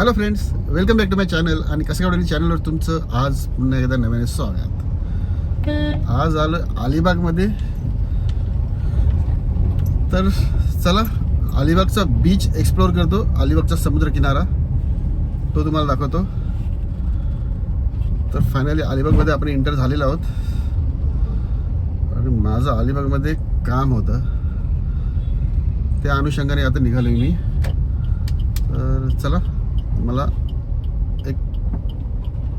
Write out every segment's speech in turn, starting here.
Hello friends, welcome back to my channel. आणि कसं गावडे चॅनलवर तुमचं आज पुन्हा एकदा नव्याने स्वागत. आज आलं अलिबागमध्ये. तर चला अलिबागचा बीच एक्सप्लोअर करतो. अलिबागचा समुद्र किनारा तो तुम्हाला दाखवतो. तर फायनली अलिबागमध्ये आपण एंटर झालेलो आहोत. आणि माझं अलिबागमध्ये काम होतं, त्या अनुषंगाने आता निघालो मी. तर चला मला एक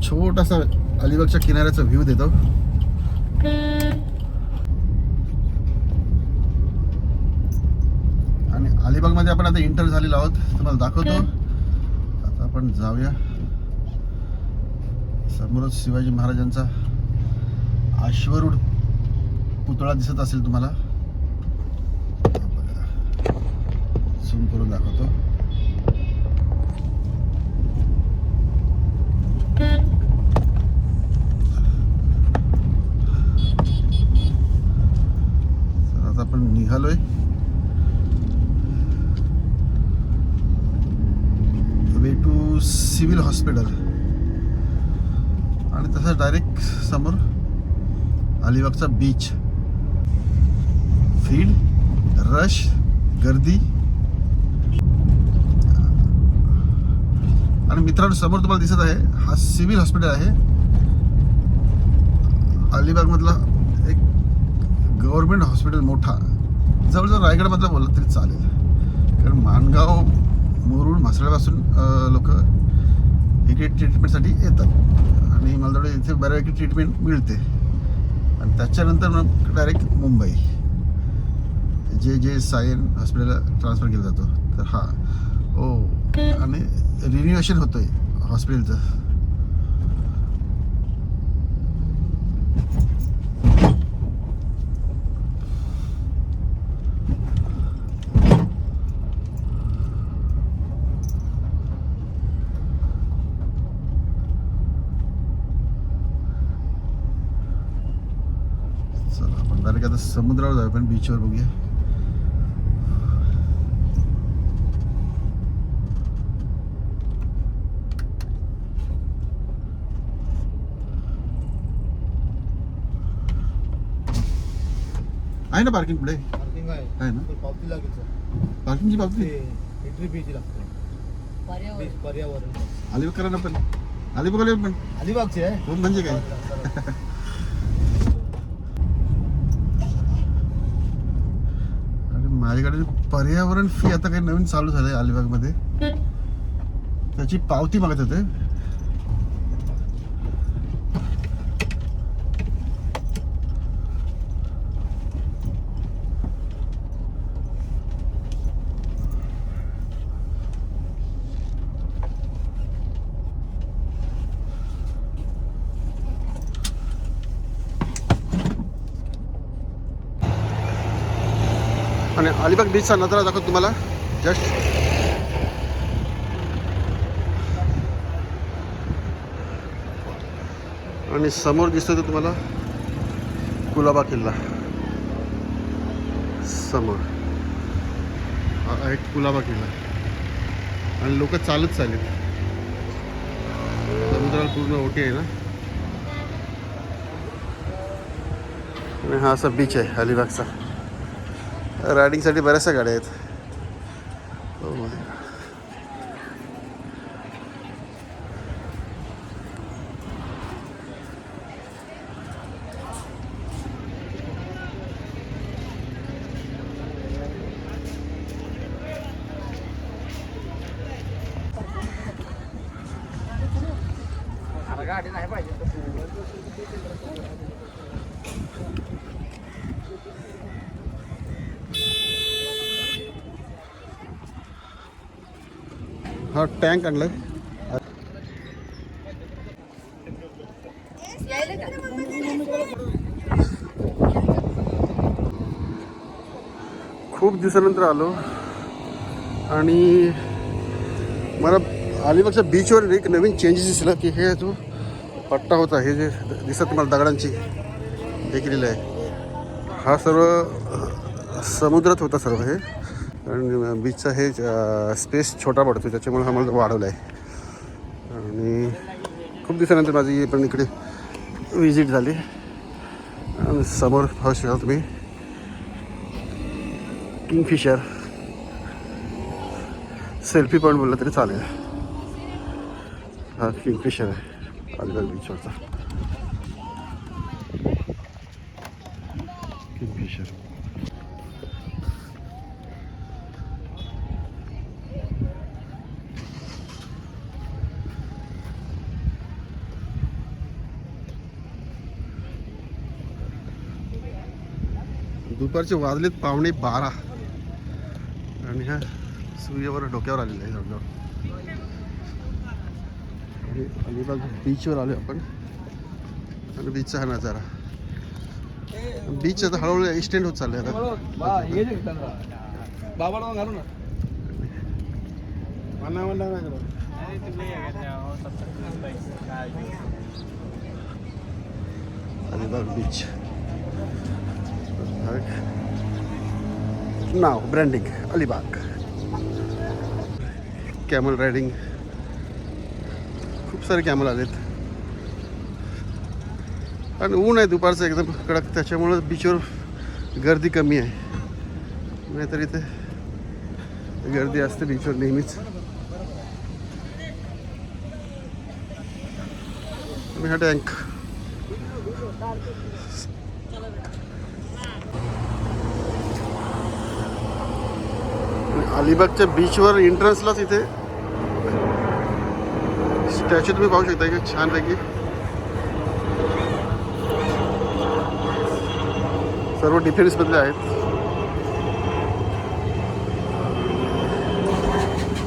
छोटासा अलिबागच्या किनाऱ्याचा व्ह्यू देतो. आणि अलिबागमध्ये आपण आता एंटर झालेलो आहोत, तुम्हाला दाखवतो. आता आपण जाऊया. समोरच शिवाजी महाराजांचा अश्वरूढ पुतळा दिसत असेल तुम्हाला. झूम करून दाखवतो. आता आपण निघालोय वे टू सिव्हिल हॉस्पिटल. आणि तसं डायरेक्ट समोर अलिबागचा बीच. फील्ड रश गर्दी. आणि मित्रांनो, समोर तुम्हाला दिसत आहे हा सिव्हिल हॉस्पिटल आहे. अलिबाग मधला एक गव्हर्नमेंट हॉस्पिटल मोठा. जवळजवळ रायगडमधला बोललं तरी चालेल, कारण माणगाव मुरुड म्हसळ्यापासून लोक इथे ट्रीटमेंटसाठी येतात. आणि मला थोडं इथे बऱ्यापैकी ट्रीटमेंट मिळते. आणि त्याच्यानंतर मग डायरेक्ट मुंबई जे सायन हॉस्पिटलला ट्रान्सफर केला जातो. तर हा आणि रिन्युएशन होतंय हॉस्पिटलचं. चला आपण डायरेक्ट आता समुद्रावर जाऊ. पण बीचवर बघूया. आहे ना पार्किंग पुढे? पार्किंग आहे ना? पावती लागेल सर. पार्किंगची पावती एंट्री फीची लागते. पर्यावरण अलिबाग करा ना. पण अलिबाग पण अलिबागची आहे. हो म्हणजे काय. आणि माझ्याकडे पर्यावरण फी आता काही नवीन चालू झालंय अलिबागमध्ये, त्याची पावती मागत होते. आणि अलिबाग बीचचा नजारा दाखवतो तुम्हाला जस्ट. आणि समोर दिसतो तो तुम्हाला कुलाबा किल्ला. समोर हा आहे कुलाबा किल्ला. आणि लोक चालत चालेल. समुद्राला पूर्ण ओटी आहे ना. आणि हा असा बीच आहे अलिबागचा. रायडिंगसाठी बऱ्याचशा गाड्या आहेत. गाडी नाही पाहिजे. हा टँक आणलाय. खूप दिवसानंतर आलो. आणि मला अलिबागच्या बीचवर एक नवीन चेंजेस दिसला की हे जो पट्टा होता, हे जे दिसत तुम्हाला दगडांची हे केलेलं आहे, हा सर्व समुद्रात होता सर्व हे. कारण बीचचा हे स्पेस छोटा पडतो, त्याच्यामुळे हा मला वाढवला आहे. आणि खूप दिवसानंतर माझी पण इकडे विजिट झाली. आणि समोर पाहू शकाल तुम्ही किंगफिशर. सेल्फी पॉईंट बोललं तरी चालेल. हा किंगफिशर आहे अलिबाग बीचवरचा. किंगफिशर दुपारचे वाजलेत 12:15 आणि ह्या सूर्यावर डोक्यावर आलेलं आहे जवळजवळ. आणि अलिबाग बीचवर आलो आपण आणि बीचचा हा नजारा. बीच आता हळूहळू एक्सटेंड होत चाललंय आता. अलिबाग बीच नाव ब्रँडिंग अलिबाग. कॅमल रायडिंग, खूप सारे कॅमल आलेत आणि ऊन आहे दुपारचं एकदम कडक, त्याच्यामुळं बीचवर गर्दी कमी आहे. नाहीतर इथे गर्दी असते बीचवर नेहमीच. आणि हा टँक अलिबागच्या बीचवर एंट्रन्सलाच इथे स्टॅच्यू तुम्ही पाहू शकता की छानपैकी सर्व डिफेन्समधले आहेत.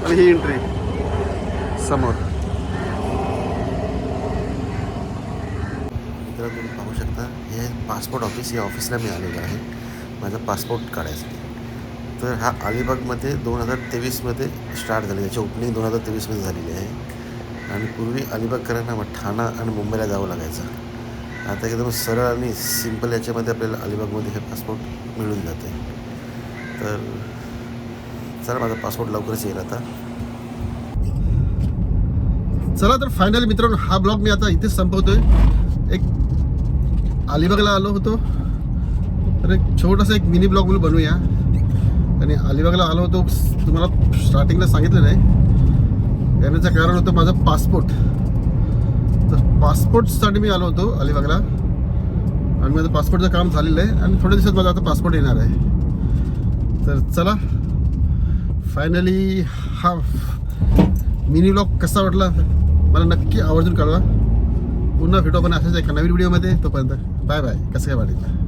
आणि ही एंट्री समोर. तर तुम्ही पाहू शकता हे पासपोर्ट ऑफिस, या ऑफिसला मी आलेलो आहे माझा पासपोर्ट काढायसाठी. तर हा अलिबागमध्ये 2023मध्ये स्टार्ट झाले. याची ओपनिंग 2023मध्ये झालेली आहे. आणि पूर्वी अलिबागकरांना ठाणा आणि मुंबईला जावं लागायचं. आता एकदम सरळ आणि सिम्पल याच्यामध्ये आपल्याला अलिबागमध्ये हे पासपोर्ट मिळून जाते. तर चला माझा पासपोर्ट लवकरच येईल आता. चला तर फायनली मित्रांनो हा ब्लॉग मी आता इथेच संपवतोय. एक अलिबागला आलो होतो तर एक छोटासा एक मिनी ब्लॉग म्हणून बनवूया. आणि अलिबागला आलो होतो तुम्हाला स्टार्टिंगला सांगितलं नाही. येण्याचं कारण होतं माझा पासपोर्ट. तर पासपोर्टसाठी मी आलो होतो अलिबागला आणि माझं पासपोर्टचं काम झालेलं आहे आणि थोड्या दिवसात माझा आता पासपोर्ट येणार आहे. तर चला फायनली हा मिनी ब्लॉग कसा वाटला मला नक्की आवर्जून कळवा. पुन्हा भेटू आपण अशाच एका नवीन व्हिडिओमध्ये. तोपर्यंत बाय बाय. कसं काय वाटेल.